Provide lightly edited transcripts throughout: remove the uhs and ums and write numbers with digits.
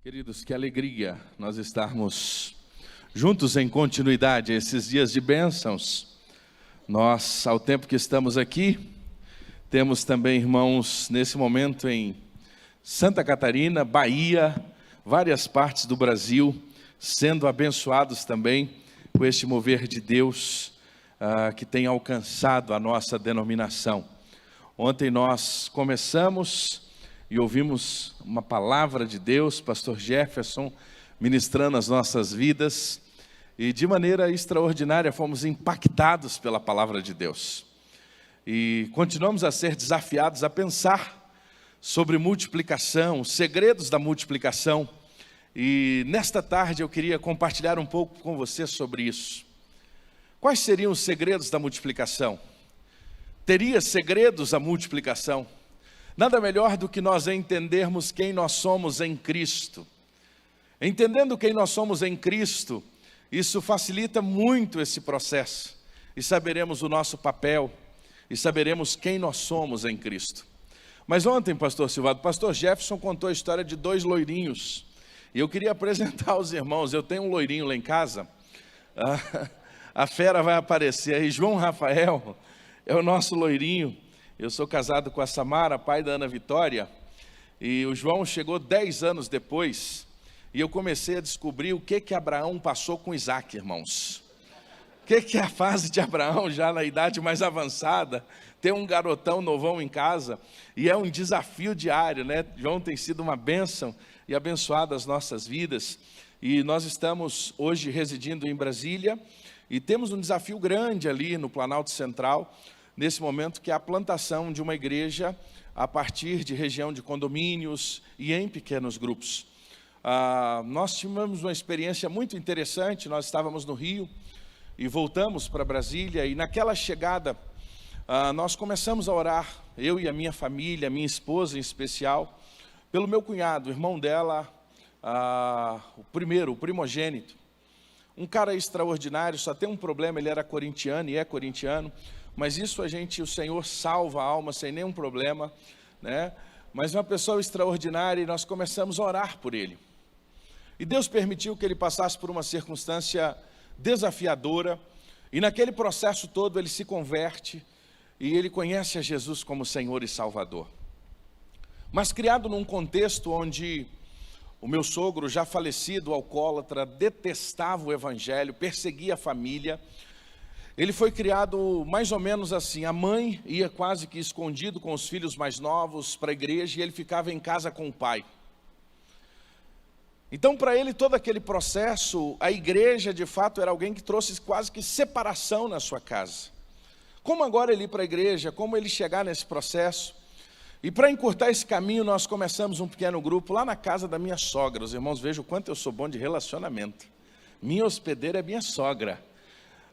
Queridos, que alegria nós estarmos juntos em continuidade a esses dias de bênçãos. Nós, ao tempo que estamos aqui, temos também irmãos nesse momento em Santa Catarina, Bahia, várias partes do Brasil, sendo abençoados também com este mover de Deus que tem alcançado a nossa denominação. Ontem nós começamos e ouvimos uma palavra de Deus, pastor Jefferson ministrando as nossas vidas, e de maneira extraordinária fomos impactados pela palavra de Deus. E continuamos a ser desafiados a pensar sobre multiplicação, os segredos da multiplicação. E nesta tarde eu queria compartilhar um pouco com você sobre isso. Quais seriam os segredos da multiplicação? Teria segredos a multiplicação? Nada melhor do que nós entendermos quem nós somos em Cristo. Entendendo quem nós somos em Cristo, isso facilita muito esse processo. E saberemos o nosso papel, e saberemos quem nós somos em Cristo. Mas ontem, pastor Silvado, o pastor Jefferson contou a história de dois loirinhos. E eu queria apresentar aos irmãos, eu tenho um loirinho lá em casa, a fera vai aparecer aí, João Rafael é o nosso loirinho. Eu sou casado com a Samara, pai da Ana Vitória, e o João chegou 10 anos depois, e eu comecei a descobrir o que Abraão passou com Isaac, irmãos. O que é a fase de Abraão, já na idade mais avançada, ter um garotão novão em casa, e é um desafio diário, né? João tem sido uma bênção e abençoado as nossas vidas, e nós estamos hoje residindo em Brasília, e temos um desafio grande ali no Planalto Central, nesse momento, que é a plantação de uma igreja a partir de região de condomínios e em pequenos grupos. Nós tivemos uma experiência muito interessante, nós estávamos no Rio e voltamos para Brasília, e naquela chegada nós começamos a orar, eu e a minha família, a minha esposa em especial, pelo meu cunhado, o irmão dela, o primogênito, um cara extraordinário, só tem um problema, ele era corintiano e é corintiano, mas isso o Senhor salva a alma sem nenhum problema, né? Mas uma pessoa extraordinária, e nós começamos a orar por ele. E Deus permitiu que ele passasse por uma circunstância desafiadora, e naquele processo todo ele se converte, e ele conhece a Jesus como Senhor e Salvador. Mas criado num contexto onde o meu sogro, já falecido, alcoólatra, detestava o evangelho, perseguia a família. Ele foi criado mais ou menos assim, a mãe ia quase que escondido com os filhos mais novos para a igreja, e ele ficava em casa com o pai. Então, para ele, todo aquele processo, a igreja de fato era alguém que trouxe quase que separação na sua casa. Como agora ele ir para a igreja, como ele chegar nesse processo? E para encurtar esse caminho, nós começamos um pequeno grupo lá na casa da minha sogra. Os irmãos vejam o quanto eu sou bom de relacionamento. Minha hospedeira é minha sogra,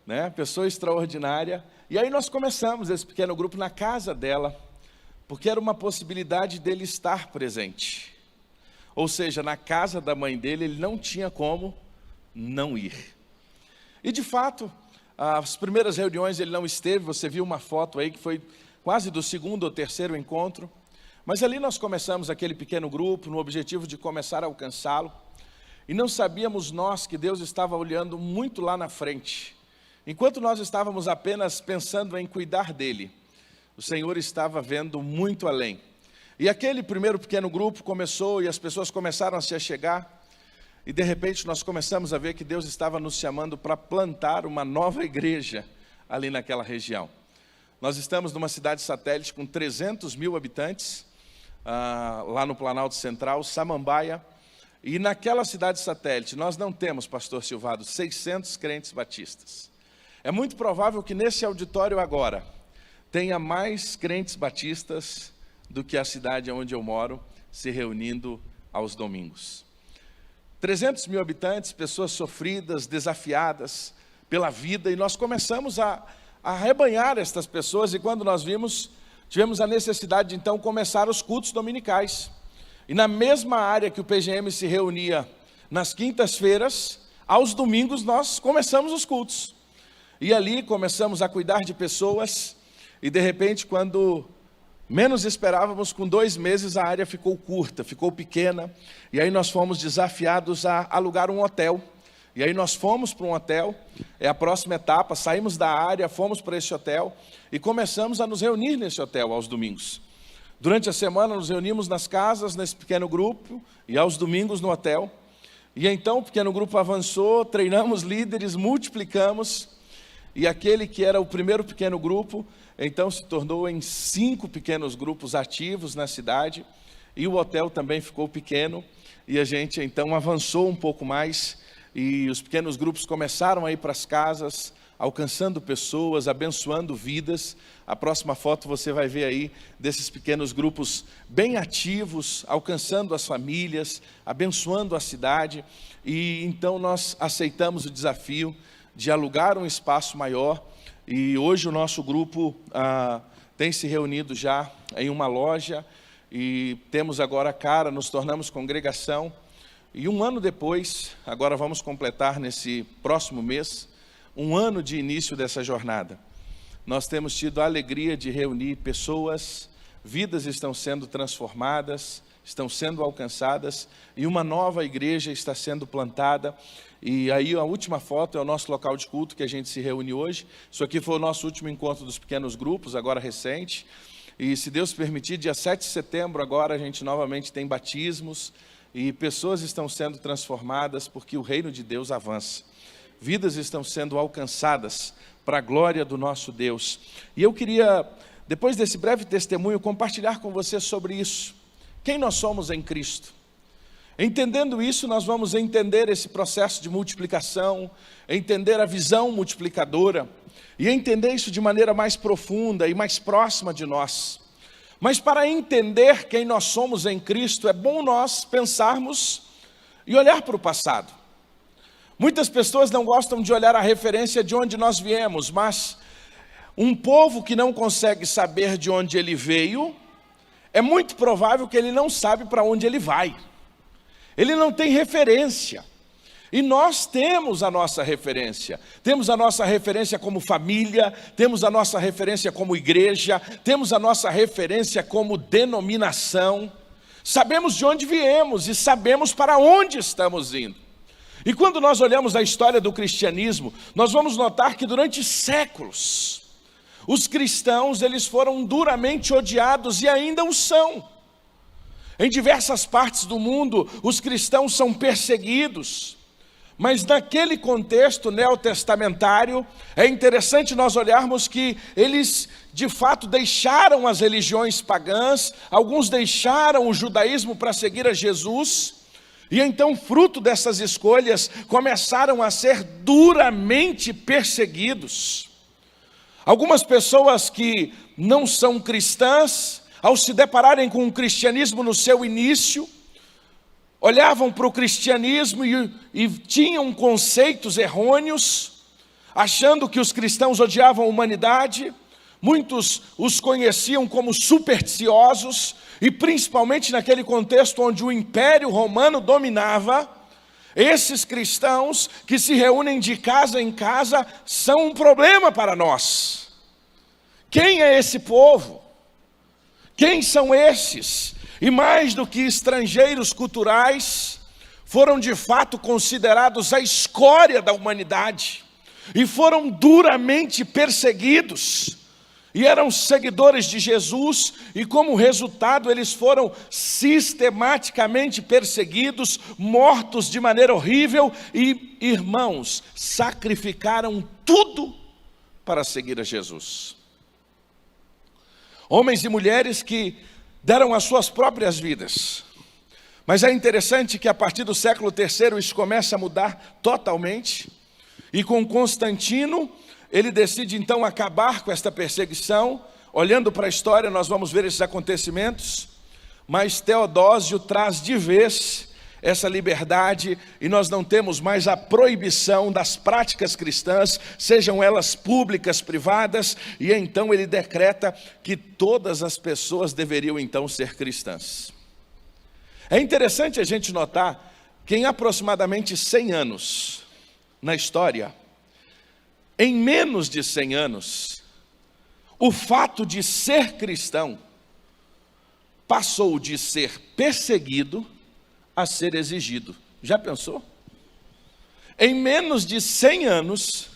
né? Pessoa extraordinária. E aí nós começamos esse pequeno grupo na casa dela, porque era uma possibilidade dele estar presente. Ou seja, na casa da mãe dele, ele não tinha como não ir. E de fato, as primeiras reuniões ele não esteve, você viu uma foto aí que foi quase do segundo ou terceiro encontro. Mas ali nós começamos aquele pequeno grupo, no objetivo de começar a alcançá-lo. E não sabíamos nós que Deus estava olhando muito lá na frente. Enquanto nós estávamos apenas pensando em cuidar dele, o Senhor estava vendo muito além. E aquele primeiro pequeno grupo começou, e as pessoas começaram a se achegar, e de repente nós começamos a ver que Deus estava nos chamando para plantar uma nova igreja ali naquela região. Nós estamos numa cidade satélite com 300 mil habitantes, lá no Planalto Central, Samambaia, e naquela cidade satélite nós não temos, pastor Silvado, 600 crentes batistas. É muito provável que nesse auditório agora tenha mais crentes batistas do que a cidade onde eu moro, se reunindo aos domingos. 300 mil habitantes, pessoas sofridas, desafiadas pela vida, e nós começamos a arrebanhar estas pessoas, e quando nós tivemos a necessidade de então começar os cultos dominicais. E na mesma área que o PGM se reunia nas quintas-feiras, aos domingos nós começamos os cultos. E ali começamos a cuidar de pessoas, e de repente quando Menos esperávamos, com 2 meses a área ficou curta, ficou pequena, e aí nós fomos desafiados a alugar um hotel. E aí nós fomos para um hotel, é a próxima etapa, saímos da área, fomos para esse hotel e começamos a nos reunir nesse hotel aos domingos. Durante a semana nos reunimos nas casas, nesse pequeno grupo, e aos domingos no hotel. E então o pequeno grupo avançou, treinamos líderes, multiplicamos, e aquele que era o primeiro pequeno grupo, então se tornou em 5 pequenos grupos ativos na cidade, e o hotel também ficou pequeno, e a gente então avançou um pouco mais, e os pequenos grupos começaram a ir para as casas, alcançando pessoas, abençoando vidas. A próxima foto você vai ver aí desses pequenos grupos bem ativos, alcançando as famílias, abençoando a cidade. E então nós aceitamos o desafio de alugar um espaço maior, e hoje o nosso grupo tem se reunido já em uma loja, e temos agora nos tornamos congregação, e 1 ano depois, agora vamos completar nesse próximo mês, 1 ano de início dessa jornada. Nós temos tido a alegria de reunir pessoas, vidas estão sendo transformadas, estão sendo alcançadas, e uma nova igreja está sendo plantada. E aí a última foto é o nosso local de culto que a gente se reúne hoje. Isso aqui foi o nosso último encontro dos pequenos grupos, agora recente. E se Deus permitir, dia 7 de setembro agora a gente novamente tem batismos, e pessoas estão sendo transformadas porque o reino de Deus avança. Vidas estão sendo alcançadas para a glória do nosso Deus. E eu queria, depois desse breve testemunho, compartilhar com você sobre isso. Quem nós somos em Cristo. Entendendo isso, nós vamos entender esse processo de multiplicação, entender a visão multiplicadora, e entender isso de maneira mais profunda e mais próxima de nós. Mas para entender quem nós somos em Cristo, é bom nós pensarmos e olhar para o passado. Muitas pessoas não gostam de olhar a referência de onde nós viemos, mas um povo que não consegue saber de onde ele veio, é muito provável que ele não sabe para onde ele vai. Ele não tem referência. E nós temos a nossa referência. Temos a nossa referência como família, temos a nossa referência como igreja, temos a nossa referência como denominação. Sabemos de onde viemos e sabemos para onde estamos indo. E quando nós olhamos a história do cristianismo, nós vamos notar que durante séculos, os cristãos eles foram duramente odiados e ainda o são. Em diversas partes do mundo, os cristãos são perseguidos. Mas naquele contexto neotestamentário, é interessante nós olharmos que eles de fato deixaram as religiões pagãs, alguns deixaram o judaísmo para seguir a Jesus, e então fruto dessas escolhas começaram a ser duramente perseguidos. Algumas pessoas que não são cristãs, ao se depararem com o cristianismo no seu início, olhavam para o cristianismo e tinham conceitos errôneos, achando que os cristãos odiavam a humanidade. Muitos os conheciam como supersticiosos, e principalmente naquele contexto onde o Império Romano dominava, esses cristãos que se reúnem de casa em casa são um problema para nós. Quem é esse povo? Quem são esses? E mais do que estrangeiros culturais, foram de fato considerados a escória da humanidade, e foram duramente perseguidos, e eram seguidores de Jesus, e como resultado eles foram sistematicamente perseguidos, mortos de maneira horrível, e irmãos, sacrificaram tudo para seguir a Jesus. Homens e mulheres que deram as suas próprias vidas. Mas é interessante que a partir do século III isso começa a mudar totalmente. E com Constantino, ele decide então acabar com esta perseguição. Olhando para a história, nós vamos ver esses acontecimentos. Mas Teodósio traz de vez essa liberdade, e nós não temos mais a proibição das práticas cristãs, sejam elas públicas, privadas, e então ele decreta que todas as pessoas deveriam então ser cristãs. É interessante a gente notar que em aproximadamente 100 anos na história, em menos de 100 anos, o fato de ser cristão passou de ser perseguido a ser exigido. Já pensou? Em menos de 100 anos,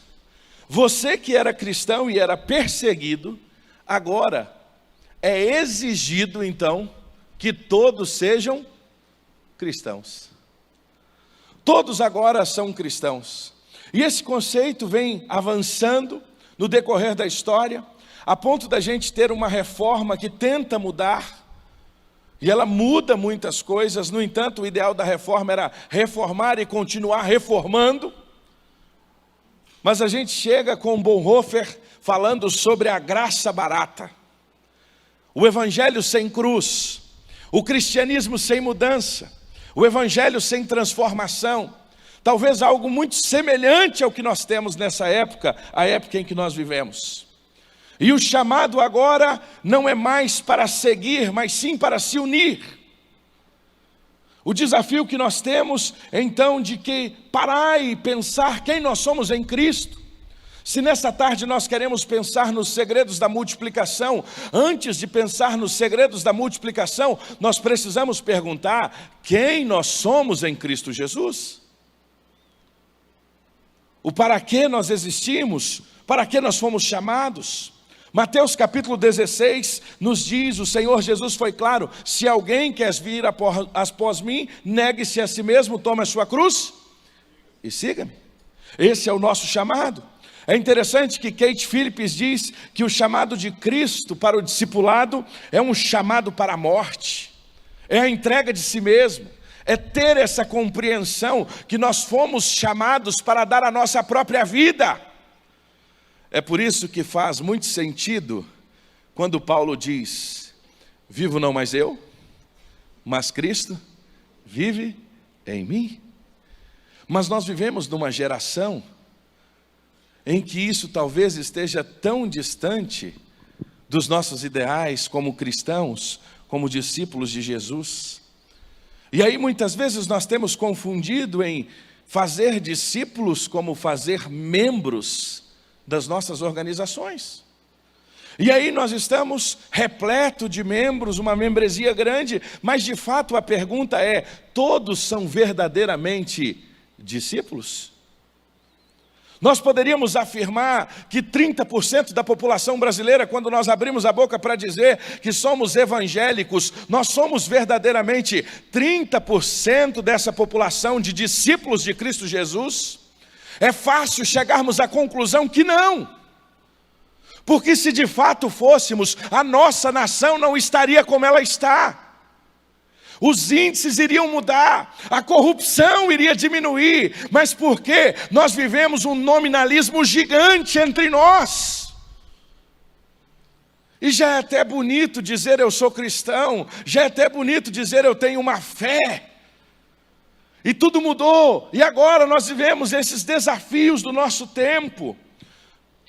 você que era cristão e era perseguido, agora é exigido então que todos sejam cristãos. Todos agora são cristãos. E esse conceito vem avançando no decorrer da história, a ponto da gente ter uma reforma que tenta mudar, e ela muda muitas coisas. No entanto, o ideal da reforma era reformar e continuar reformando. Mas a gente chega com Bonhoeffer falando sobre a graça barata, o evangelho sem cruz, o cristianismo sem mudança, o evangelho sem transformação. Talvez algo muito semelhante ao que nós temos nessa época, a época em que nós vivemos. E o chamado agora não é mais para seguir, mas sim para se unir. O desafio que nós temos, então, de que parar e pensar quem nós somos em Cristo. Se nessa tarde nós queremos pensar nos segredos da multiplicação, antes de pensar nos segredos da multiplicação, nós precisamos perguntar quem nós somos em Cristo Jesus. O para que nós existimos, para que nós fomos chamados. Mateus capítulo 16 nos diz, o Senhor Jesus foi claro: se alguém quer vir após mim, negue-se a si mesmo, tome a sua cruz e siga-me. Esse é o nosso chamado. É interessante que Kate Phillips diz que o chamado de Cristo para o discipulado é um chamado para a morte, é a entrega de si mesmo, é ter essa compreensão que nós fomos chamados para dar a nossa própria vida. É por isso que faz muito sentido quando Paulo diz: vivo não mais eu, mas Cristo vive em mim. Mas nós vivemos numa geração em que isso talvez esteja tão distante dos nossos ideais como cristãos, como discípulos de Jesus. E aí muitas vezes nós temos confundido em fazer discípulos como fazer membros das nossas organizações. E aí nós estamos repleto de membros, uma membresia grande, mas de fato a pergunta é: todos são verdadeiramente discípulos? Nós poderíamos afirmar que 30% da população brasileira, quando nós abrimos a boca para dizer que somos evangélicos, nós somos verdadeiramente 30% dessa população de discípulos de Cristo Jesus? É fácil chegarmos à conclusão que não. Porque se de fato fôssemos, a nossa nação não estaria como ela está. Os índices iriam mudar, a corrupção iria diminuir, mas por quê? Nós vivemos um nominalismo gigante entre nós. E já é até bonito dizer eu sou cristão, já é até bonito dizer eu tenho uma fé. E tudo mudou, e agora nós vivemos esses desafios do nosso tempo.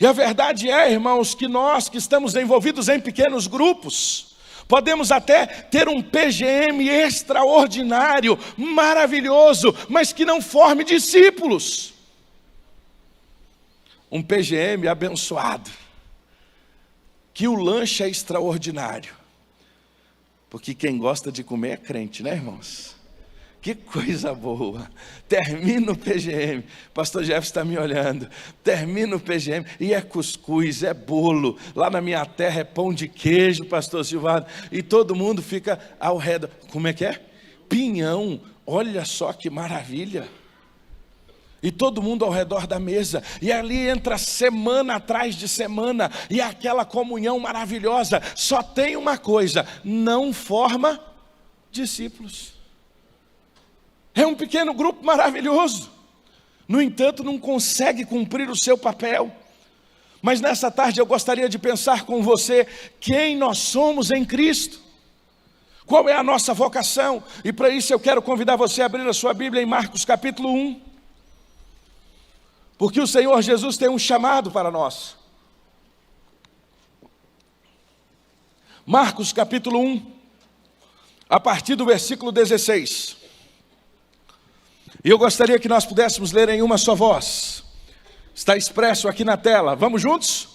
E a verdade é, irmãos, que nós que estamos envolvidos em pequenos grupos, podemos até ter um PGM extraordinário, maravilhoso, mas que não forme discípulos. Um PGM abençoado, que o lanche é extraordinário, porque quem gosta de comer é crente, né, irmãos? Que coisa boa, termina o PGM, pastor Jefferson está me olhando, termina o PGM, e é cuscuz, é bolo, lá na minha terra é pão de queijo, pastor Silvado, e todo mundo fica ao redor, como é que é? Pinhão, olha só que maravilha, e todo mundo ao redor da mesa, e ali entra semana atrás de semana, e aquela comunhão maravilhosa. Só tem uma coisa: não forma discípulos. É um pequeno grupo maravilhoso, no entanto não consegue cumprir o seu papel. Mas nessa tarde eu gostaria de pensar com você quem nós somos em Cristo, qual é a nossa vocação. E para isso eu quero convidar você a abrir a sua Bíblia em Marcos capítulo 1, porque o Senhor Jesus tem um chamado para nós. Marcos capítulo 1, a partir do versículo 16. E eu gostaria que nós pudéssemos ler em uma só voz. Está expresso aqui na tela. Vamos juntos?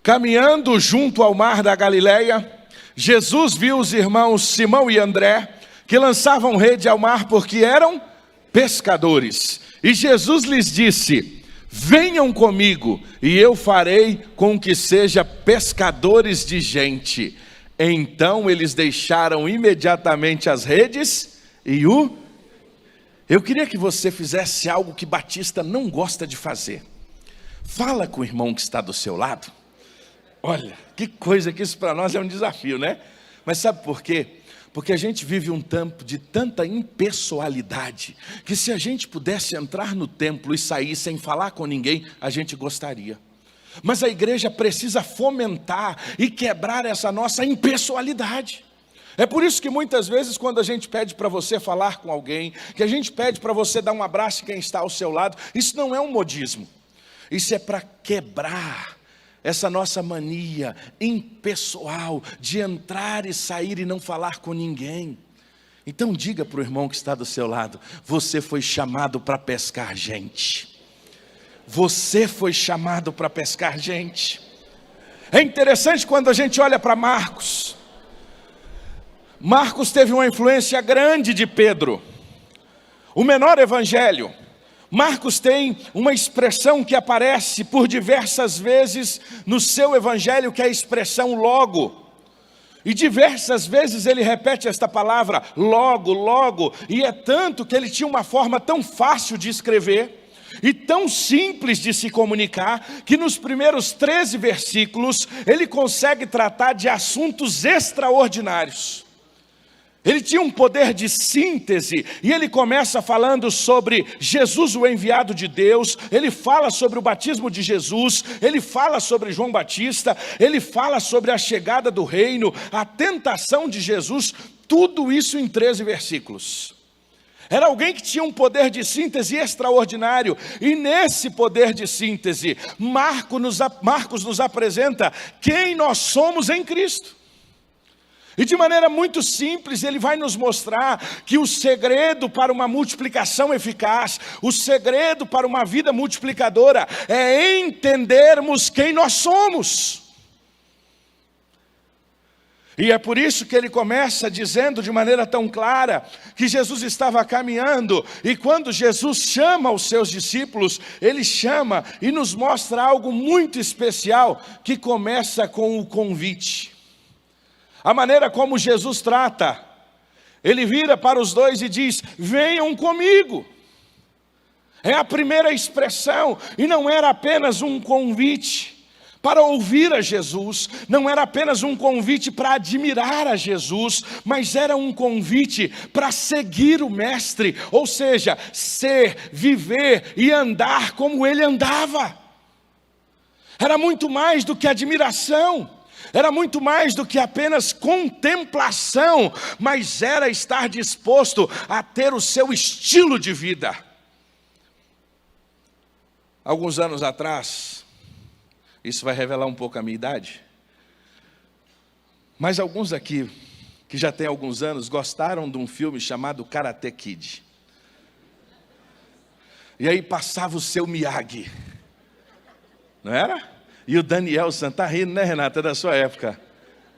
Caminhando junto ao mar da Galileia, Jesus viu os irmãos Simão e André, que lançavam rede ao mar porque eram pescadores. E Jesus lhes disse: venham comigo, e eu farei com que sejam pescadores de gente. Então eles deixaram imediatamente as redes e Eu queria que você fizesse algo que Batista não gosta de fazer. Fala com o irmão que está do seu lado. Olha, que coisa que isso para nós é um desafio, né? Mas sabe por quê? Porque a gente vive um tempo de tanta impessoalidade, que se a gente pudesse entrar no templo e sair sem falar com ninguém, a gente gostaria. Mas a igreja precisa fomentar e quebrar essa nossa impessoalidade. É por isso que muitas vezes quando a gente pede para você falar com alguém, que a gente pede para você dar um abraço em quem está ao seu lado, isso não é um modismo. Isso é para quebrar essa nossa mania impessoal de entrar e sair e não falar com ninguém. Então diga para o irmão que está do seu lado: você foi chamado para pescar gente. Você foi chamado para pescar gente. É interessante quando a gente olha para Marcos. Marcos teve uma influência grande de Pedro, o menor evangelho. Marcos tem uma expressão que aparece por diversas vezes no seu evangelho, que é a expressão logo. E diversas vezes ele repete esta palavra, logo, logo. E é tanto que ele tinha uma forma tão fácil de escrever e tão simples de se comunicar, que nos primeiros 13 versículos ele consegue tratar de assuntos extraordinários. Ele tinha um poder de síntese, e ele começa falando sobre Jesus, o enviado de Deus. Ele fala sobre o batismo de Jesus, ele fala sobre João Batista, ele fala sobre a chegada do reino, a tentação de Jesus, tudo isso em 13 versículos. Era alguém que tinha um poder de síntese extraordinário, e nesse poder de síntese, Marcos nos apresenta quem nós somos em Cristo. E de maneira muito simples, ele vai nos mostrar que o segredo para uma multiplicação eficaz, o segredo para uma vida multiplicadora, é entendermos quem nós somos. E é por isso que ele começa dizendo de maneira tão clara que Jesus estava caminhando, e quando Jesus chama os seus discípulos, ele chama e nos mostra algo muito especial, que começa com o convite. A maneira como Jesus trata, ele vira para os dois e diz: venham comigo. É a primeira expressão, e não era apenas um convite para ouvir a Jesus, não era apenas um convite para admirar a Jesus, mas era um convite para seguir o Mestre, ou seja, ser, viver e andar como ele andava. Era muito mais do que admiração. Era muito mais do que apenas contemplação, mas era estar disposto a ter o seu estilo de vida. Alguns anos atrás, isso vai revelar um pouco a minha idade, mas alguns aqui, que já têm alguns anos, gostaram de um filme chamado Karate Kid. E aí passava o seu Miyagi, não era? E o Daniel San, tá rindo, né, Renata, da sua época?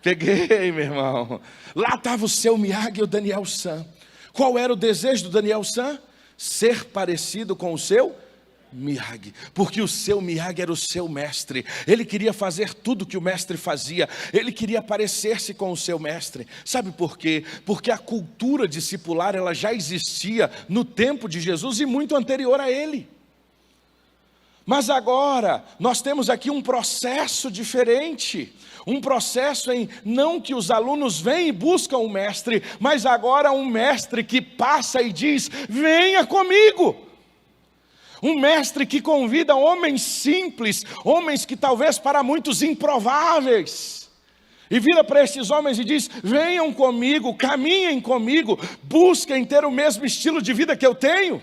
Peguei, meu irmão. Lá estava o seu Miyagi e o Daniel San. Qual era o desejo do Daniel San? Ser parecido com o seu Miyagi. Porque o seu Miyagi era o seu mestre. Ele queria fazer tudo que o mestre fazia. Ele queria parecer-se com o seu mestre. Sabe por quê? Porque a cultura discipular, ela já existia no tempo de Jesus e muito anterior a ele. Mas agora, nós temos aqui um processo diferente, um processo em não que os alunos vêm e buscam um mestre, mas agora um mestre que passa e diz: venha comigo. Um mestre que convida homens simples, homens que talvez para muitos improváveis, e vira para esses homens e diz: venham comigo, caminhem comigo, busquem ter o mesmo estilo de vida que eu tenho.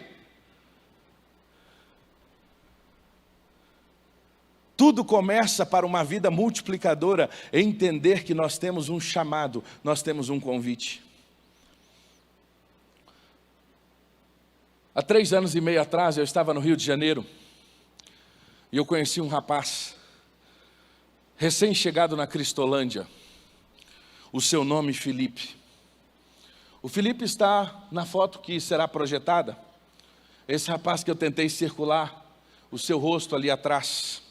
Tudo começa para uma vida multiplicadora, entender que nós temos um chamado, nós temos um convite. Há 3 anos e meio atrás, eu estava no Rio de Janeiro, e eu conheci um rapaz, recém-chegado na Cristolândia, o seu nome Filipe. O Filipe está na foto que será projetada. Esse rapaz que eu tentei circular, o seu rosto ali atrás.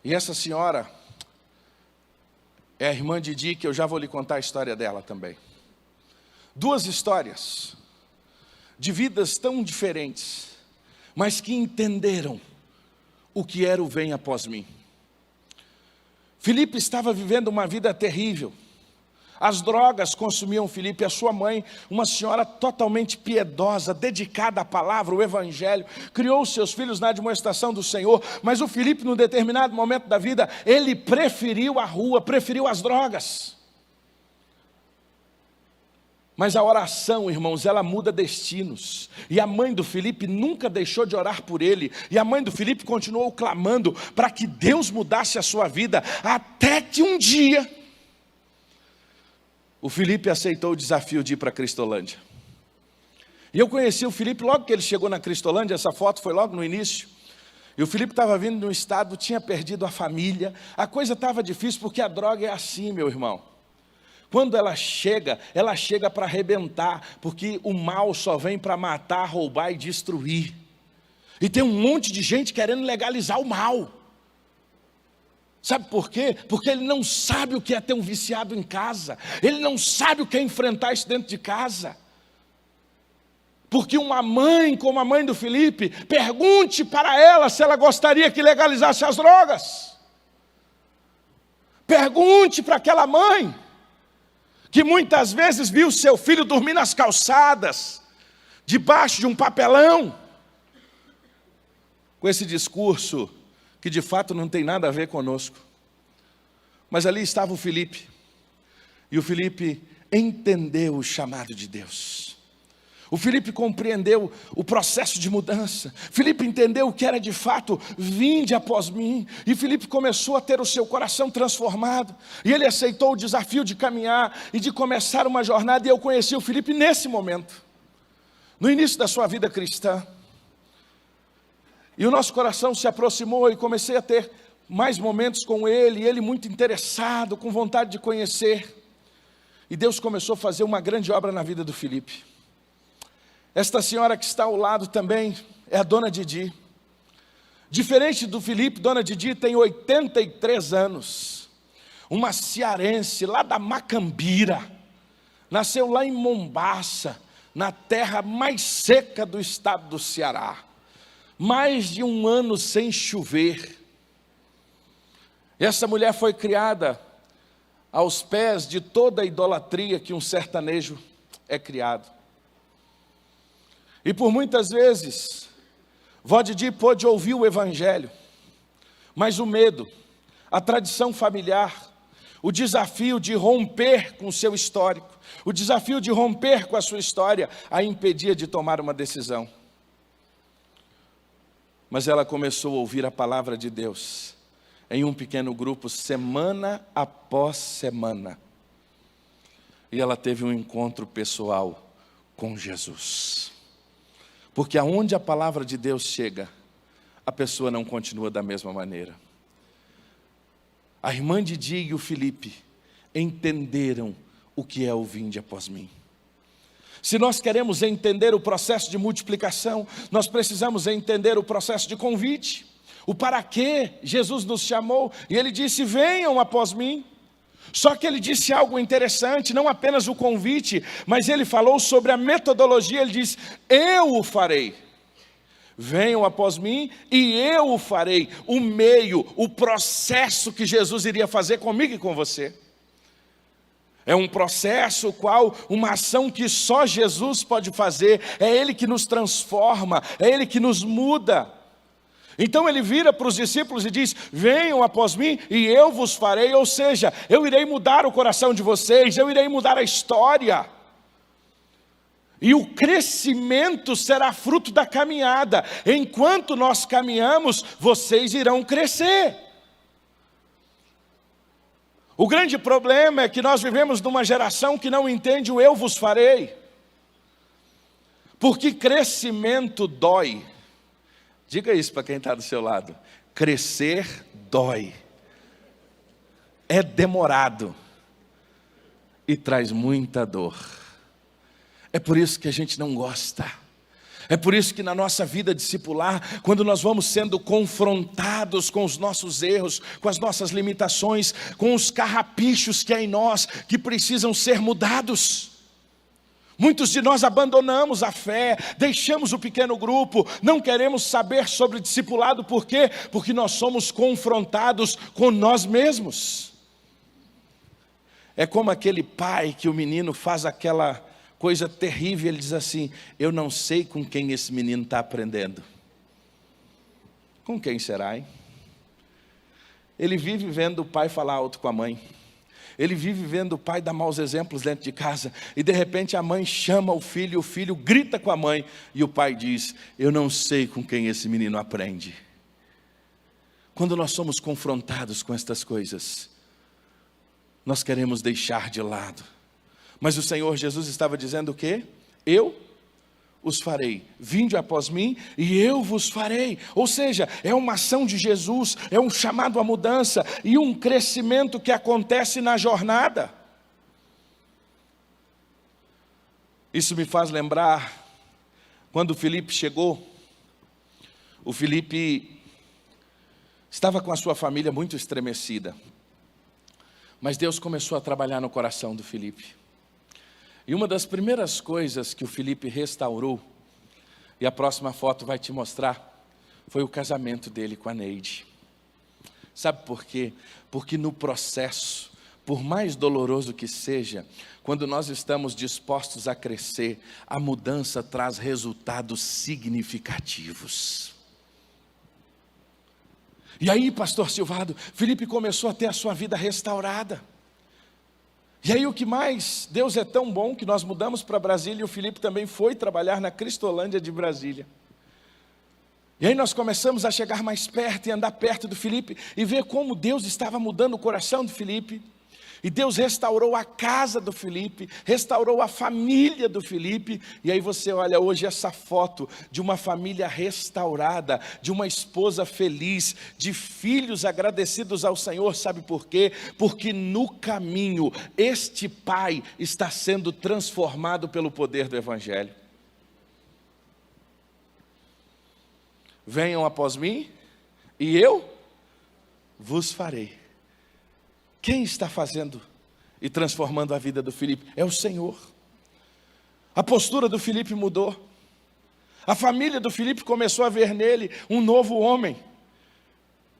E essa senhora é a irmã Didi, que eu já vou lhe contar a história dela também. Duas histórias de vidas tão diferentes, mas que entenderam o que era o vem após mim. Filipe estava vivendo uma vida terrível. As drogas consumiam Filipe, a sua mãe, uma senhora totalmente piedosa, dedicada à palavra, ao evangelho, criou os seus filhos na admoestação do Senhor, mas o Filipe, num determinado momento da vida, ele preferiu a rua, preferiu as drogas. Mas a oração, irmãos, ela muda destinos. E a mãe do Filipe nunca deixou de orar por ele. E a mãe do Filipe continuou clamando para que Deus mudasse a sua vida, até que um dia o Filipe aceitou o desafio de ir para a Cristolândia. E eu conheci o Filipe logo que ele chegou na Cristolândia, essa foto foi logo no início. E o Filipe estava vindo de um estado, tinha perdido a família, a coisa estava difícil, porque a droga é assim, meu irmão. Quando ela chega para arrebentar, porque o mal só vem para matar, roubar e destruir. E tem um monte de gente querendo legalizar o mal. Sabe por quê? Porque ele não sabe o que é ter um viciado em casa. Ele não sabe o que é enfrentar isso dentro de casa. Porque uma mãe como a mãe do Filipe, pergunte para ela se ela gostaria que legalizasse as drogas. Pergunte para aquela mãe que muitas vezes viu seu filho dormir nas calçadas, debaixo de um papelão, com esse discurso que de fato não tem nada a ver conosco. Mas ali estava o Filipe, e o Filipe entendeu o chamado de Deus. O Filipe compreendeu o processo de mudança. Filipe entendeu o que era de fato, vinde após mim. E Filipe começou a ter o seu coração transformado. E ele aceitou o desafio de caminhar e de começar uma jornada. E eu conheci o Filipe nesse momento, no início da sua vida cristã. E o nosso coração se aproximou e comecei a ter mais momentos com ele. E ele muito interessado, com vontade de conhecer. E Deus começou a fazer uma grande obra na vida do Filipe. Esta senhora que está ao lado também é a dona Didi. Diferente do Filipe, dona Didi tem 83 anos. Uma cearense lá da Macambira. Nasceu lá em Mombaça, na terra mais seca do estado do Ceará. Mais de um ano sem chover. Essa mulher foi criada aos pés de toda a idolatria que um sertanejo é criado. E por muitas vezes, vó Didi pôde ouvir o evangelho, mas o medo, a tradição familiar, o desafio de romper com o seu histórico, o desafio de romper com a sua história, a impedia de tomar uma decisão. Mas ela começou a ouvir a palavra de Deus, em um pequeno grupo, semana após semana. E ela teve um encontro pessoal com Jesus. Porque aonde a palavra de Deus chega, a pessoa não continua da mesma maneira. A irmã Didi e o Filipe entenderam o que é o vinde após mim. Se nós queremos entender o processo de multiplicação, nós precisamos entender o processo de convite. O para que Jesus nos chamou, e ele disse, venham após mim. Só que ele disse algo interessante, não apenas o convite, mas ele falou sobre a metodologia, ele disse, eu o farei. Venham após mim e eu o farei. O meio, o processo que Jesus iria fazer comigo e com você. É um processo qual, uma ação que só Jesus pode fazer, é Ele que nos transforma, é Ele que nos muda. Então ele vira para os discípulos e diz, venham após mim e eu vos farei, ou seja, eu irei mudar o coração de vocês, eu irei mudar a história. E o crescimento será fruto da caminhada. Enquanto nós caminhamos, vocês irão crescer. O grande problema é que nós vivemos numa geração que não entende o eu vos farei. Porque crescimento dói. Diga isso para quem está do seu lado. Crescer dói. É demorado. e traz muita dor. É por isso que a gente não gosta. É por isso que na nossa vida discipular, quando nós vamos sendo confrontados com os nossos erros, com as nossas limitações, com os carrapichos que há em nós, que precisam ser mudados. Muitos de nós abandonamos a fé, deixamos o pequeno grupo, não queremos saber sobre discipulado, por quê? Porque nós somos confrontados com nós mesmos. É como aquele pai que o menino faz aquela coisa terrível, ele diz assim: eu não sei com quem esse menino está aprendendo. Com quem será, hein? Ele vive vendo o pai falar alto com a mãe. Ele vive vendo o pai dar maus exemplos dentro de casa. E de repente a mãe chama o filho grita com a mãe. E o pai diz: eu não sei com quem esse menino aprende. Quando nós somos confrontados com estas coisas, nós queremos deixar de lado. Mas o Senhor Jesus estava dizendo o quê? Eu os farei, vinde após mim e eu vos farei. Ou seja, é uma ação de Jesus, é um chamado à mudança e um crescimento que acontece na jornada. Isso me faz lembrar, quando o Felipe chegou, o Felipe estava com a sua família muito estremecida, mas Deus começou a trabalhar no coração do Felipe. E uma das primeiras coisas que o Felipe restaurou, e a próxima foto vai te mostrar, foi o casamento dele com a Neide. Sabe por quê? Porque no processo, por mais doloroso que seja, quando nós estamos dispostos a crescer, a mudança traz resultados significativos. E aí, pastor Silvado, Felipe começou a ter a sua vida restaurada. E aí o que mais, Deus é tão bom que nós mudamos para Brasília e o Felipe também foi trabalhar na Cristolândia de Brasília. E aí nós começamos a chegar mais perto e andar perto do Felipe e ver como Deus estava mudando o coração do Felipe. E Deus restaurou a casa do Felipe, restaurou a família do Felipe. E aí você olha hoje essa foto de uma família restaurada, de uma esposa feliz, de filhos agradecidos ao Senhor. Sabe por quê? Porque no caminho este pai está sendo transformado pelo poder do Evangelho. Venham após mim e eu vos farei. Quem está fazendo e transformando a vida do Felipe? É o Senhor. A postura do Felipe mudou. A família do Felipe começou a ver nele um novo homem.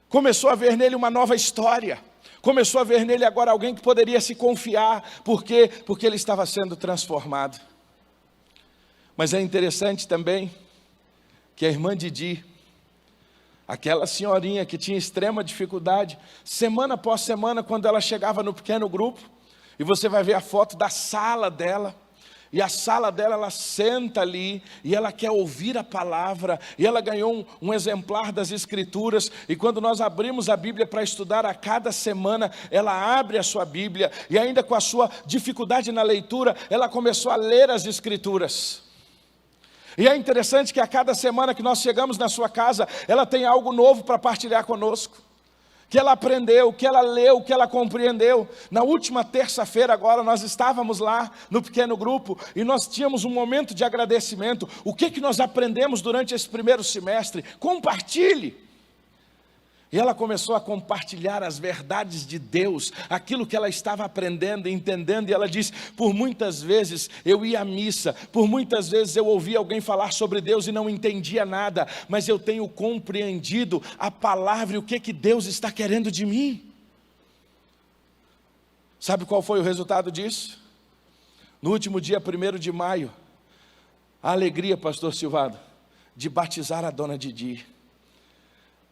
Começou a ver nele uma nova história. Começou a ver nele agora alguém que poderia se confiar. Por quê? Porque ele estava sendo transformado. Mas é interessante também que a irmã Didi, aquela senhorinha que tinha extrema dificuldade, semana após semana, quando ela chegava no pequeno grupo, e você vai ver a foto da sala dela, e a sala dela, ela senta ali, e ela quer ouvir a palavra, e ela ganhou um exemplar das Escrituras, e quando nós abrimos a Bíblia para estudar a cada semana, ela abre a sua Bíblia, e ainda com a sua dificuldade na leitura, ela começou a ler as Escrituras. E é interessante que a cada semana que nós chegamos na sua casa, ela tem algo novo para partilhar conosco. Que ela aprendeu, que ela leu, que ela compreendeu. Na última terça-feira agora, nós estávamos lá no pequeno grupo e nós tínhamos um momento de agradecimento. O que nós aprendemos durante esse primeiro semestre? Compartilhe. E ela começou a compartilhar as verdades de Deus, aquilo que ela estava aprendendo e entendendo. E ela diz: por muitas vezes eu ia à missa, por muitas vezes eu ouvia alguém falar sobre Deus e não entendia nada, mas eu tenho compreendido a palavra e o que Deus está querendo de mim. Sabe qual foi o resultado disso? No último dia 1º de maio, a alegria, pastor Silvado, de batizar a dona Didi.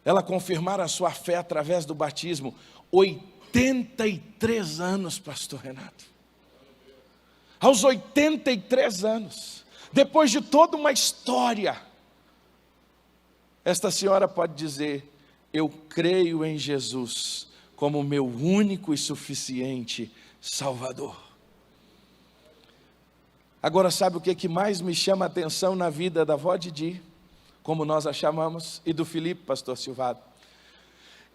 Ela confirmar a sua fé através do batismo. 83 anos, pastor Renato. Aos 83 anos, depois de toda uma história, esta senhora pode dizer: eu creio em Jesus como meu único e suficiente Salvador. Agora, sabe o que mais me chama a atenção na vida da avó Didi, como nós a chamamos, e do Felipe, pastor Silvado?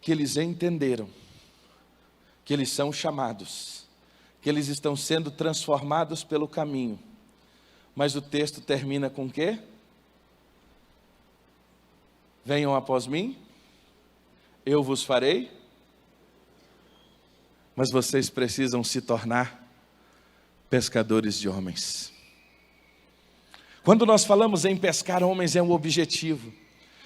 Que eles entenderam que eles são chamados, que eles estão sendo transformados pelo caminho. Mas o texto termina com o quê? Venham após mim, eu vos farei, mas vocês precisam se tornar pescadores de homens. Quando nós falamos em pescar homens, é um objetivo,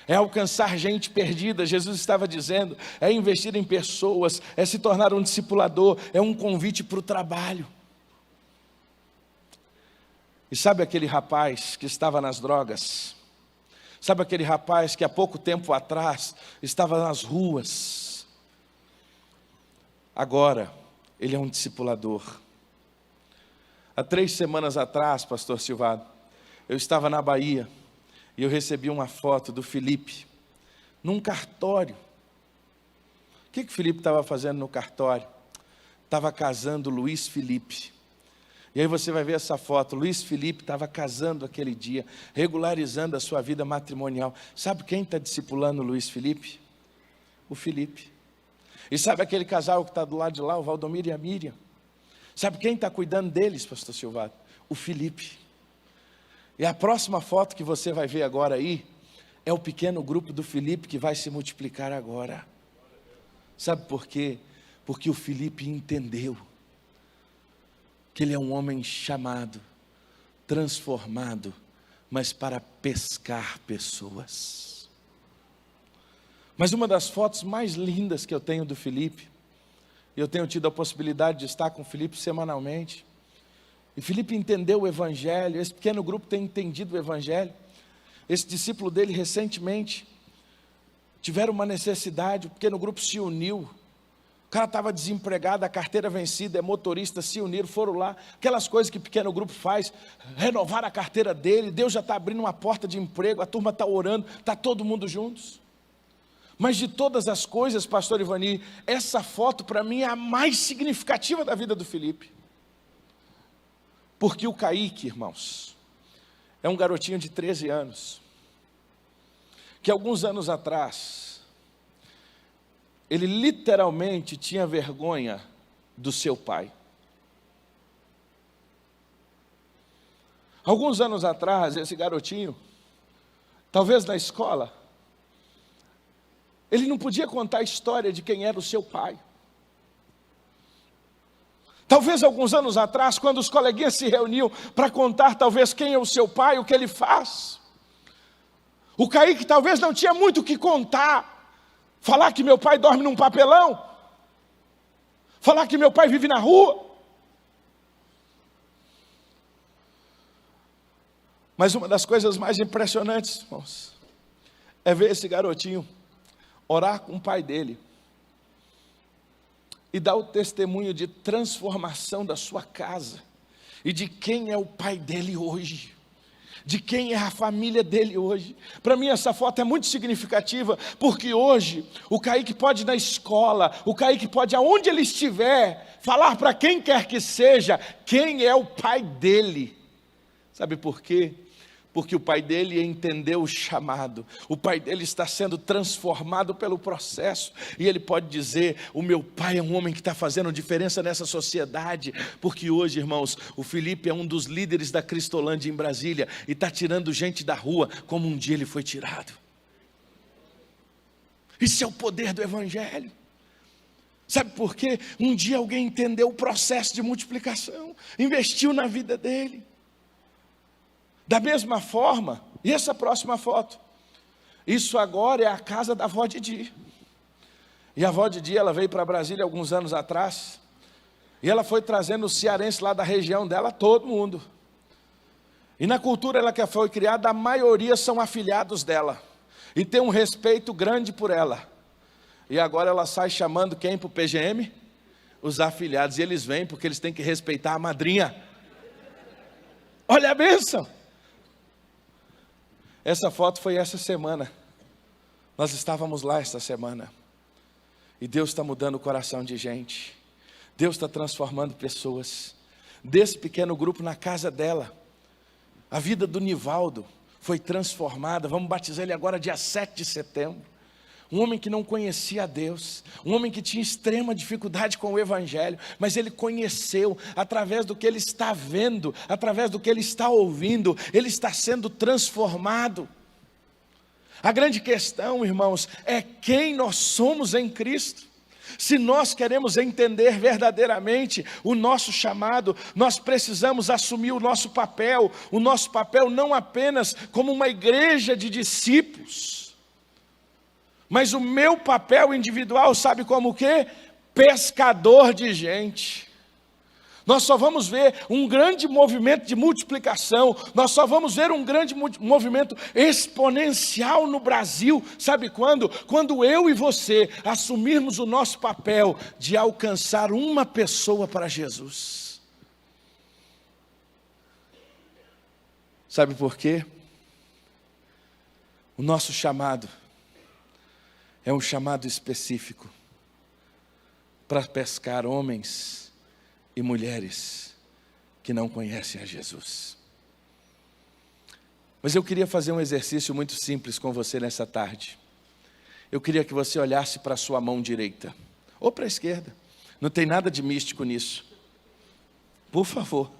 é alcançar gente perdida. Jesus estava dizendo, é investir em pessoas, é se tornar um discipulador, é um convite para o trabalho. E sabe aquele rapaz que estava nas drogas? Sabe aquele rapaz que há pouco tempo atrás estava nas ruas? Agora, ele é um discipulador. Há 3 semanas atrás, pastor Silvado, eu estava na Bahia e eu recebi uma foto do Felipe, num cartório. O que o Felipe estava fazendo no cartório? Estava casando Luiz Felipe. E aí você vai ver essa foto, Luiz Felipe estava casando aquele dia, regularizando a sua vida matrimonial. Sabe quem está discipulando o Luiz Felipe? O Felipe. E sabe aquele casal que está do lado de lá, o Valdomiro e a Miriam? Sabe quem está cuidando deles, pastor Silvado? O Felipe. E a próxima foto que você vai ver agora aí, é o pequeno grupo do Felipe que vai se multiplicar agora. Sabe por quê? Porque o Felipe entendeu que ele é um homem chamado, transformado, mas para pescar pessoas. Mas uma das fotos mais lindas que eu tenho do Felipe, eu tenho tido a possibilidade de estar com o Felipe semanalmente, e Felipe entendeu o Evangelho, esse pequeno grupo tem entendido o Evangelho. Esse discípulo dele recentemente tiveram uma necessidade, o pequeno grupo se uniu. O cara estava desempregado, a carteira vencida, é motorista, se uniram, foram lá. Aquelas coisas que o pequeno grupo faz, renovar a carteira dele, Deus já está abrindo uma porta de emprego, a turma está orando, está todo mundo juntos. Mas de todas as coisas, pastor Ivani, essa foto para mim é a mais significativa da vida do Felipe. Porque o Kaique, irmãos, é um garotinho de 13 anos, que alguns anos atrás, ele literalmente tinha vergonha do seu pai. Alguns anos atrás, esse garotinho, talvez na escola, ele não podia contar a história de quem era o seu pai. Talvez alguns anos atrás, quando os coleguinhas se reuniam para contar talvez quem é o seu pai, o que ele faz, o Kaique talvez não tinha muito o que contar. Falar que meu pai dorme num papelão, falar que meu pai vive na rua. Mas uma das coisas mais impressionantes, irmãos, é ver esse garotinho orar com o pai dele e dar o testemunho de transformação da sua casa e de quem é o pai dele hoje, de quem é a família dele hoje. Para mim essa foto é muito significativa, porque hoje o Kaique pode ir na escola, o Kaique pode aonde ele estiver, falar para quem quer que seja, quem é o pai dele. Sabe por quê? Porque o pai dele entendeu o chamado, o pai dele está sendo transformado pelo processo, e ele pode dizer, o meu pai é um homem que está fazendo diferença nessa sociedade, porque hoje, irmãos, o Felipe é um dos líderes da Cristolândia em Brasília, e está tirando gente da rua, como um dia ele foi tirado. Isso é o poder do Evangelho. Sabe por quê? Um dia alguém entendeu o processo de multiplicação, investiu na vida dele. Da mesma forma, e essa próxima foto, isso agora é a casa da avó Didi. E a avó Didi, ela veio para Brasília alguns anos atrás, e ela foi trazendo os cearenses lá da região dela, todo mundo. E na cultura ela que foi criada, a maioria são afilhados dela, e tem um respeito grande por ela. E agora ela sai chamando quem para o PGM? Os afilhados, e eles vêm porque eles têm que respeitar a madrinha. Olha a bênção! Essa foto foi essa semana, nós estávamos lá essa semana, e Deus está mudando o coração de gente, Deus está transformando pessoas, desse pequeno grupo na casa dela, a vida do Nivaldo foi transformada, vamos batizar ele agora dia 7 de setembro, Um homem que não conhecia a Deus, um homem que tinha extrema dificuldade com o Evangelho, mas ele conheceu através do que ele está vendo, através do que ele está ouvindo, ele está sendo transformado. A grande questão, irmãos, é quem nós somos em Cristo. Se nós queremos entender verdadeiramente o nosso chamado, nós precisamos assumir o nosso papel não apenas como uma igreja de discípulos, mas o meu papel individual, sabe como o quê? Pescador de gente. Nós só vamos ver um grande movimento de multiplicação, nós só vamos ver um grande movimento exponencial no Brasil, sabe quando? Quando eu e você assumirmos o nosso papel de alcançar uma pessoa para Jesus. Sabe por quê? O nosso chamado é um chamado específico para pescar homens e mulheres que não conhecem a Jesus. Mas eu queria fazer um exercício muito simples com você nessa tarde. Eu queria que você olhasse para a sua mão direita, ou para a esquerda. Não tem nada de místico nisso. Por favor.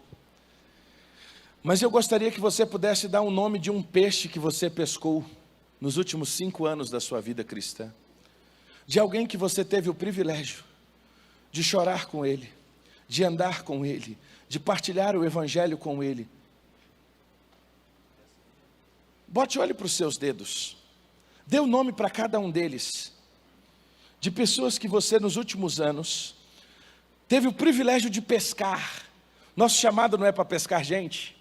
Mas eu gostaria que você pudesse dar um nome de um peixe que você pescou nos últimos 5 anos da sua vida cristã. De alguém que você teve o privilégio de chorar com ele, de andar com ele, de partilhar o Evangelho com ele. Bote olho para os seus dedos. Dê um nome para cada um deles. De pessoas que você nos últimos anos teve o privilégio de pescar. Nosso chamado não é para pescar gente.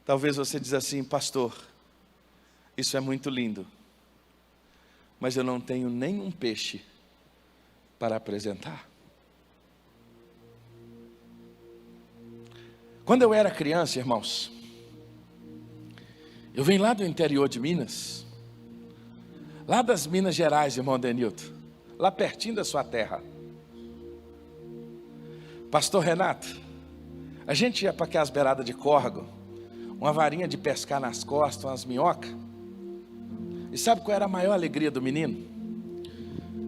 Talvez você diz assim: pastor, isso é muito lindo, mas eu não tenho nenhum peixe para apresentar. Quando eu era criança, irmãos, eu venho lá do interior de Minas, lá das Minas Gerais, irmão Denilton, lá pertinho da sua terra. Pastor Renato, a gente ia para aquelas beiradas de córrego, uma varinha de pescar nas costas, umas minhocas. E sabe qual era a maior alegria do menino?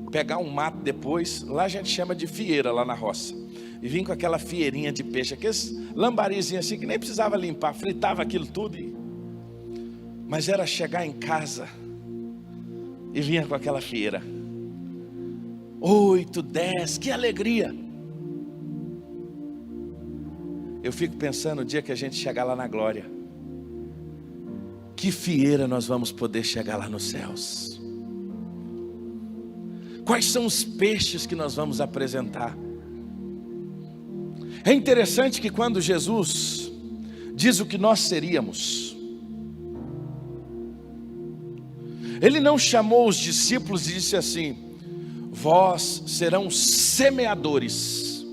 Pegar um mato depois, lá a gente chama de fieira lá na roça, e vir com aquela fieirinha de peixe, aqueles lambarizinhos assim que nem precisava limpar, fritava aquilo tudo. Mas era chegar em casa e vinha com aquela fieira. 8, 10, que alegria! Eu fico pensando no dia que a gente chegar lá na glória, que fieira nós vamos poder chegar lá nos céus. Quais são os peixes que nós vamos apresentar? É interessante que quando Jesus diz o que nós seríamos, Ele não chamou os discípulos e disse assim: vós serão semeadores.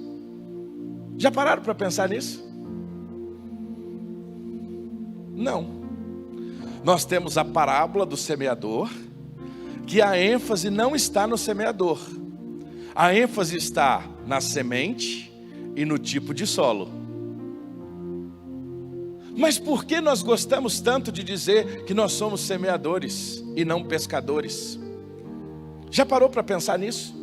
Já pararam para pensar nisso? Não. Nós temos a parábola do semeador, que a ênfase não está no semeador. A ênfase está na semente e no tipo de solo. Mas por que nós gostamos tanto de dizer que nós somos semeadores e não pescadores? Já parou para pensar nisso?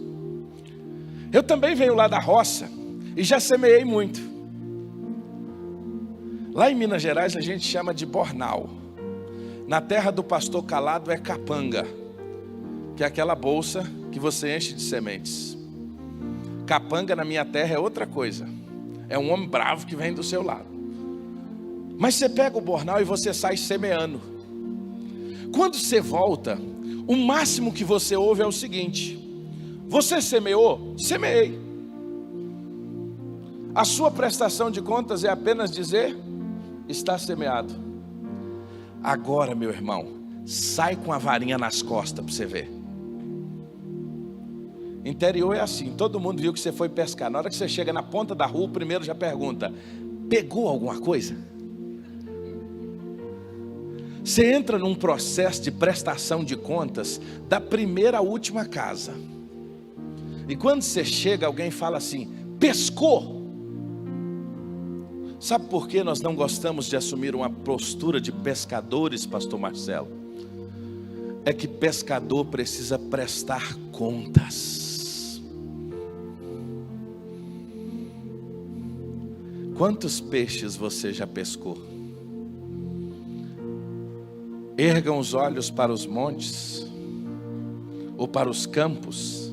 Eu também venho lá da roça e já semeei muito. Lá em Minas Gerais a gente chama de bornal. Na terra do pastor Calado é capanga, que é aquela bolsa que você enche de sementes. Capanga na minha terra é outra coisa. É um homem bravo que vem do seu lado. Mas você pega o bornal e você sai semeando. Quando você volta, o máximo que você ouve é o seguinte: você semeou? Semeei. A sua prestação de contas é apenas dizer: está semeado. Agora, meu irmão, sai com a varinha nas costas para você ver. Interior é assim, todo mundo viu que você foi pescar. Na hora que você chega na ponta da rua, o primeiro já pergunta: pegou alguma coisa? Você entra num processo de prestação de contas da primeira à última casa. E quando você chega, alguém fala assim: pescou? Sabe por que nós não gostamos de assumir uma postura de pescadores, pastor Marcelo? é que pescador precisa prestar contas. Quantos peixes você já pescou? Ergam os olhos para os montes ou para os campos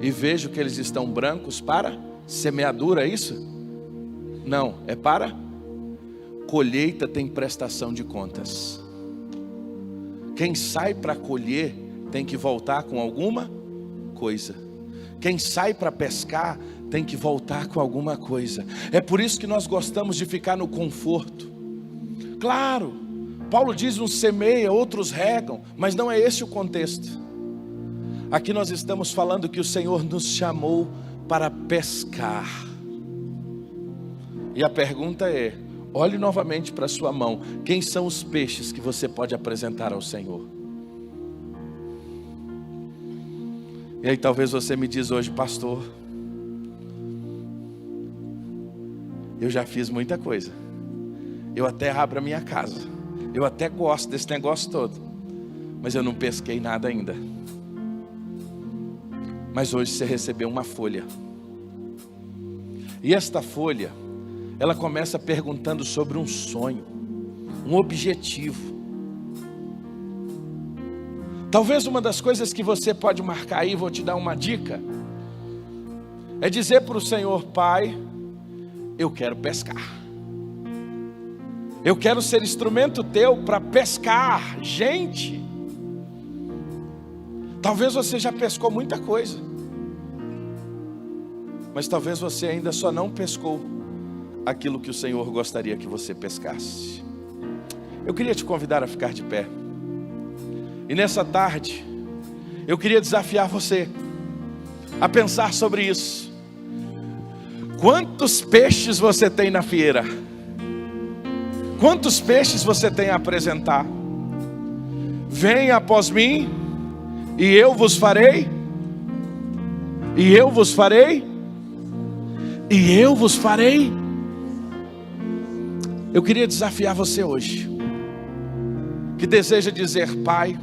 e vejo que eles estão brancos para semeadura, é isso? Não, é para colheita, tem prestação de contas. Quem sai para colher tem que voltar com alguma coisa. Quem sai para pescar tem que voltar com alguma coisa. É por isso que nós gostamos de ficar no conforto. Claro, Paulo diz: uns semeia, outros regam, mas não é esse o contexto. Aqui nós estamos falando que o Senhor nos chamou para pescar. E a pergunta é: olhe novamente para a sua mão. Quem são os peixes que você pode apresentar ao Senhor? E aí talvez você me diz hoje: pastor, eu já fiz muita coisa. Eu até abro a minha casa. Eu até gosto desse negócio todo. Mas eu não pesquei nada ainda. Mas hoje você recebeu uma folha. E esta folha, ela começa perguntando sobre um sonho, um objetivo. Talvez uma das coisas que você pode marcar aí, vou te dar uma dica, é dizer para o Senhor: Pai, eu quero pescar. Eu quero ser instrumento teu para pescar gente. Talvez você já pescou muita coisa, mas talvez você ainda só não pescou aquilo que o Senhor gostaria que você pescasse. Eu queria te convidar a ficar de pé. E nessa tarde, eu queria desafiar você a pensar sobre isso. Quantos peixes você tem na fieira? Quantos peixes você tem a apresentar? Venha após mim, e eu vos farei. E eu vos farei. E eu vos farei. Eu queria desafiar você hoje, que deseja dizer: Pai,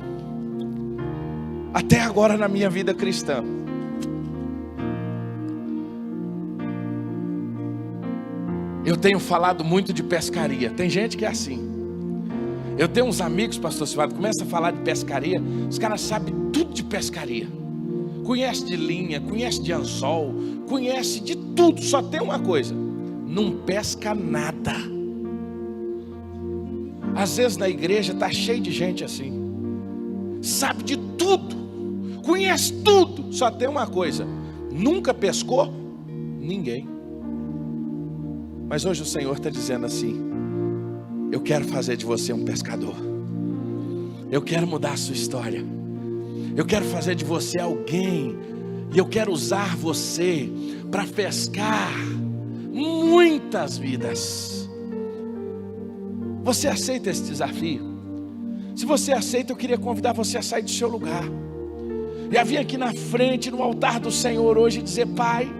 até agora na minha vida cristã, eu tenho falado muito de pescaria. Tem gente que é assim. Eu tenho uns amigos, pastor Silvado, começa a falar de pescaria, os caras sabem tudo de pescaria. Conhece de linha, conhece de anzol, conhece de tudo. Só tem uma coisa: não pesca nada. Às vezes na igreja está cheio de gente assim, sabe de tudo, conhece tudo, só tem uma coisa: nunca pescou ninguém. Mas hoje o Senhor está dizendo assim: eu quero fazer de você um pescador. Eu quero mudar a sua história. Eu quero fazer de você alguém. E eu quero usar você para pescar muitas vidas. Você aceita esse desafio? Se você aceita, eu queria convidar você a sair do seu lugar e a vir aqui na frente, no altar do Senhor hoje, e dizer: Pai,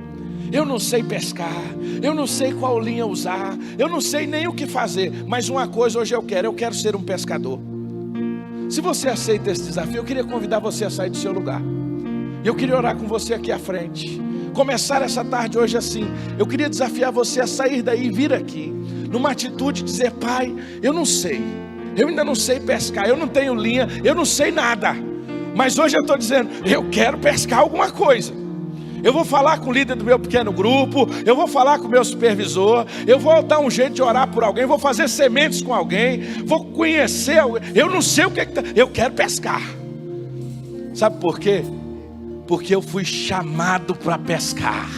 eu não sei pescar, eu não sei qual linha usar, eu não sei nem o que fazer, mas uma coisa hoje eu quero ser um pescador. Se você aceita esse desafio, eu queria convidar você a sair do seu lugar. Eu queria orar com você aqui à frente. Começar essa tarde hoje assim. Eu queria desafiar você a sair daí e vir aqui, numa atitude de dizer: Pai, eu não sei, eu ainda não sei pescar, eu não tenho linha, eu não sei nada, mas hoje eu estou dizendo: eu quero pescar alguma coisa. Eu vou falar com o líder do meu pequeno grupo, eu vou falar com o meu supervisor, eu vou dar um jeito de orar por alguém, vou fazer sementes com alguém, vou conhecer alguém. Eu não sei o que eu quero pescar. Sabe por quê? Porque eu fui chamado para pescar.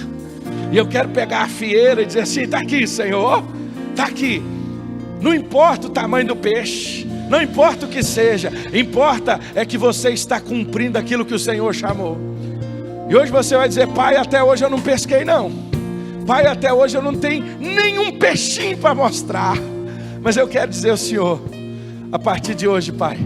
E eu quero pegar a fieira e dizer assim: está aqui, Senhor, está aqui. Não importa o tamanho do peixe, não importa o que seja, importa é que você está cumprindo aquilo que o Senhor chamou. E hoje você vai dizer: Pai, até hoje eu não pesquei não. Pai, até hoje eu não tenho nenhum peixinho para mostrar. Mas eu quero dizer ao Senhor: a partir de hoje, Pai,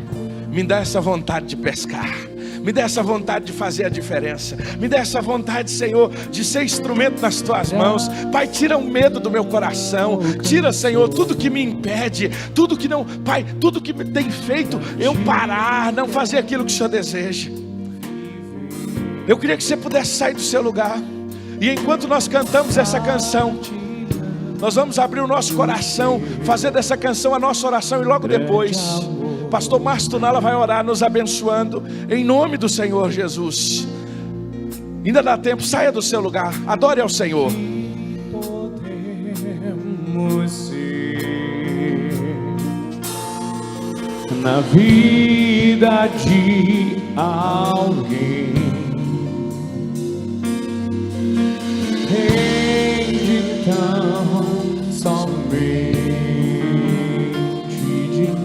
me dá essa vontade de pescar. Me dê essa vontade de fazer a diferença. Me dê essa vontade, Senhor, de ser instrumento nas tuas mãos. Pai, tira o medo do meu coração. Tira, Senhor, tudo que me impede, tudo que não, Pai, tudo que me tem feito eu parar, não fazer aquilo que o Senhor deseja. Eu queria que você pudesse sair do seu lugar. E enquanto nós cantamos essa canção, nós vamos abrir o nosso coração, fazer dessa canção a nossa oração. E logo depois, pastor Márcio Tunala vai orar, nos abençoando, em nome do Senhor Jesus. Ainda dá tempo, saia do seu lugar, adore ao Senhor. Podemos ser na vida de alguém, rende tão somente de nós.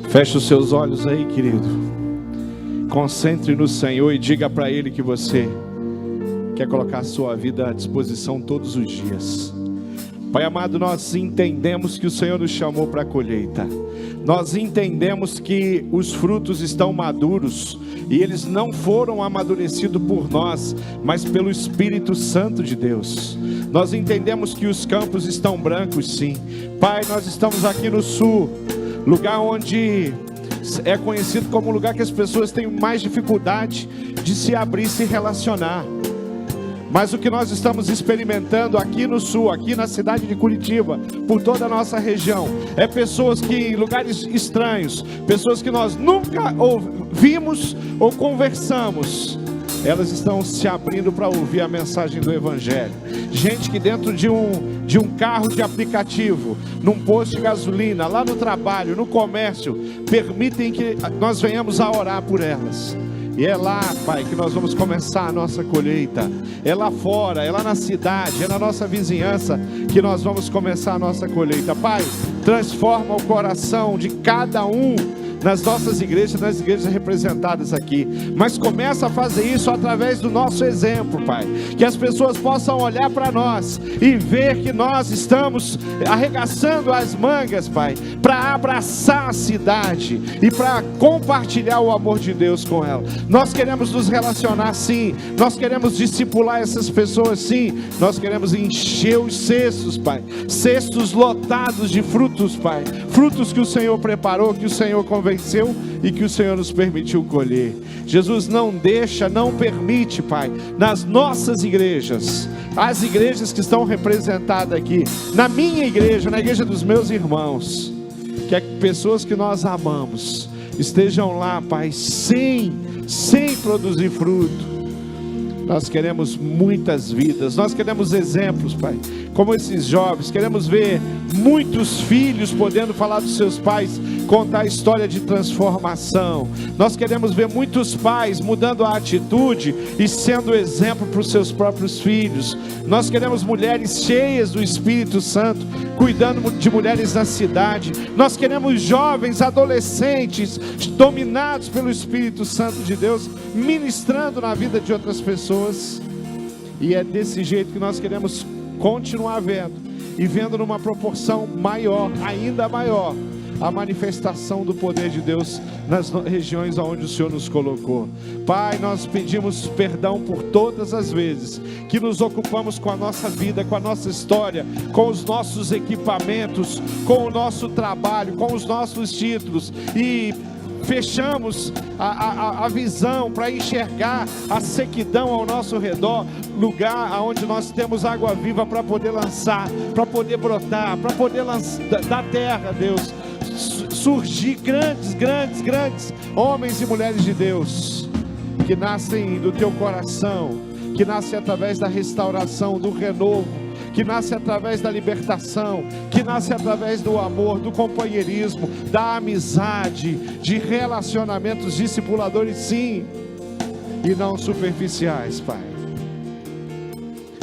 Feche os seus olhos aí, querido. Concentre no Senhor e diga para Ele que você quer colocar a sua vida à disposição todos os dias. Pai amado, nós entendemos que o Senhor nos chamou para a colheita. Nós entendemos que os frutos estão maduros e eles não foram amadurecidos por nós, mas pelo Espírito Santo de Deus. Nós entendemos que os campos estão brancos, sim. Pai, nós estamos aqui no sul, lugar onde é conhecido como o lugar que as pessoas têm mais dificuldade de se abrir e se relacionar. Mas o que nós estamos experimentando aqui no sul, aqui na cidade de Curitiba, por toda a nossa região, é pessoas que em lugares estranhos, pessoas que nós nunca ouvimos ou conversamos, elas estão se abrindo para ouvir a mensagem do Evangelho. Gente que dentro de um carro de aplicativo, num posto de gasolina, lá no trabalho, no comércio, permitem que nós venhamos a orar por elas. E é lá, Pai, que nós vamos começar a nossa colheita. É lá fora, é lá na cidade, é na nossa vizinhança que nós vamos começar a nossa colheita. Pai, transforma o coração de cada um nas nossas igrejas, nas igrejas representadas aqui. Mas começa a fazer isso através do nosso exemplo, Pai. Que as pessoas possam olhar para nós e ver que nós estamos arregaçando as mangas, Pai, para abraçar a cidade e para compartilhar o amor de Deus com ela. Nós queremos nos relacionar, sim. Nós queremos discipular essas pessoas, sim. Nós queremos encher os cestos, Pai. Cestos lotados de frutos, Pai. Frutos que o Senhor preparou, que o Senhor convenceu e que o Senhor nos permitiu colher. Jesus, não deixa, não permite, Pai, nas nossas igrejas, as igrejas que estão representadas aqui, na minha igreja, na igreja dos meus irmãos, que pessoas que nós amamos estejam lá, Pai, sem produzir fruto. Nós queremos muitas vidas, nós queremos exemplos, Pai, como esses jovens. Queremos ver muitos filhos podendo falar dos seus pais, contar a história de transformação. Nós queremos ver muitos pais mudando a atitude e sendo exemplo para os seus próprios filhos. Nós queremos mulheres cheias do Espírito Santo, cuidando de mulheres na cidade. Nós queremos jovens, adolescentes, dominados pelo Espírito Santo de Deus, ministrando na vida de outras pessoas. E é desse jeito que nós queremos continuar vendo, e vendo numa proporção maior, ainda maior, a manifestação do poder de Deus nas regiões onde o Senhor nos colocou. Pai, nós pedimos perdão por todas as vezes que nos ocupamos com a nossa vida, com a nossa história, com os nossos equipamentos, com o nosso trabalho, com os nossos títulos, e fechamos a visão para enxergar a sequidão ao nosso redor, lugar onde nós temos água viva para poder lançar, para poder brotar, para poder da terra, Deus, surgir grandes homens e mulheres de Deus, que nascem do teu coração, que nascem através da restauração, do renovo, que nasce através da libertação, que nasce através do amor, do companheirismo, da amizade, de relacionamentos discipuladores, sim, e não superficiais, Pai.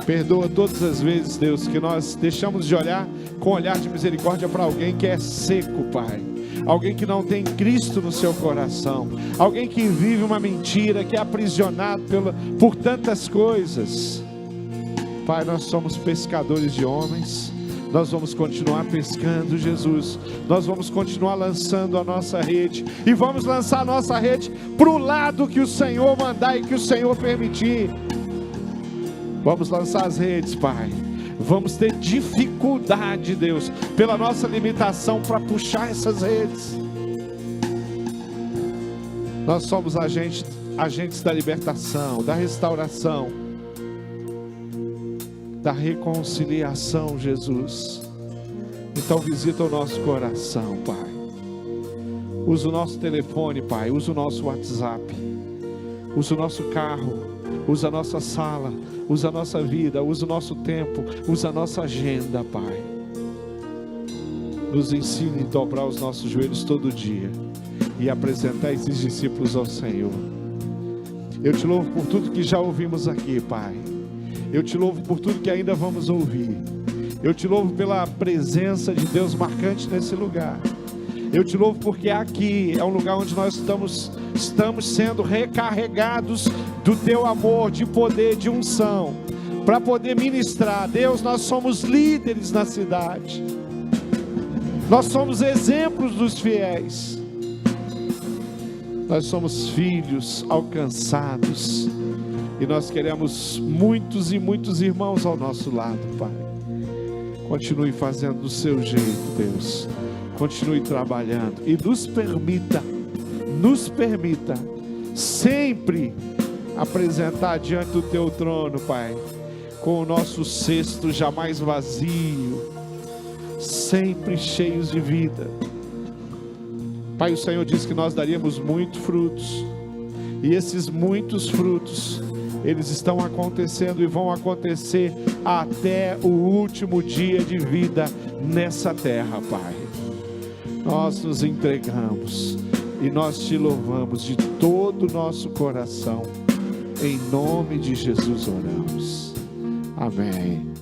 Perdoa todas as vezes, Deus, que nós deixamos de olhar com olhar de misericórdia para alguém que é seco, Pai. Alguém que não tem Cristo no seu coração, alguém que vive uma mentira, que é aprisionado por tantas coisas. Pai, nós somos pescadores de homens. Nós vamos continuar pescando, Jesus. Nós vamos continuar lançando a nossa rede. E vamos lançar a nossa rede para o lado que o Senhor mandar e que o Senhor permitir. Vamos lançar as redes, Pai. Vamos ter dificuldade, Deus, pela nossa limitação para puxar essas redes. Nós somos agentes da libertação, da restauração, da reconciliação, Jesus. Então visita o nosso coração, Pai. Usa o nosso telefone, Pai. Usa o nosso WhatsApp. Usa o nosso carro. Usa a nossa sala. Usa a nossa vida. Usa o nosso tempo. Usa a nossa agenda, Pai. Nos ensine a dobrar os nossos joelhos todo dia e apresentar esses discípulos ao Senhor. Eu te louvo por tudo que já ouvimos aqui, Pai. Eu te louvo por tudo que ainda vamos ouvir. Eu te louvo pela presença de Deus marcante nesse lugar. Eu te louvo porque aqui é um lugar onde nós estamos sendo recarregados do teu amor, de poder, de unção, para poder ministrar. Deus, nós somos líderes na cidade. Nós somos exemplos dos fiéis. Nós somos filhos alcançados. E nós queremos muitos e muitos irmãos ao nosso lado, Pai. Continue fazendo do seu jeito, Deus. Continue trabalhando. E nos permita sempre apresentar diante do teu trono, Pai, com o nosso cesto jamais vazio, sempre cheios de vida. Pai, o Senhor disse que nós daríamos muitos frutos. E esses muitos frutos, eles estão acontecendo e vão acontecer até o último dia de vida nessa terra, Pai. Nós nos entregamos e nós te louvamos de todo o nosso coração. Em nome de Jesus oramos. Amém.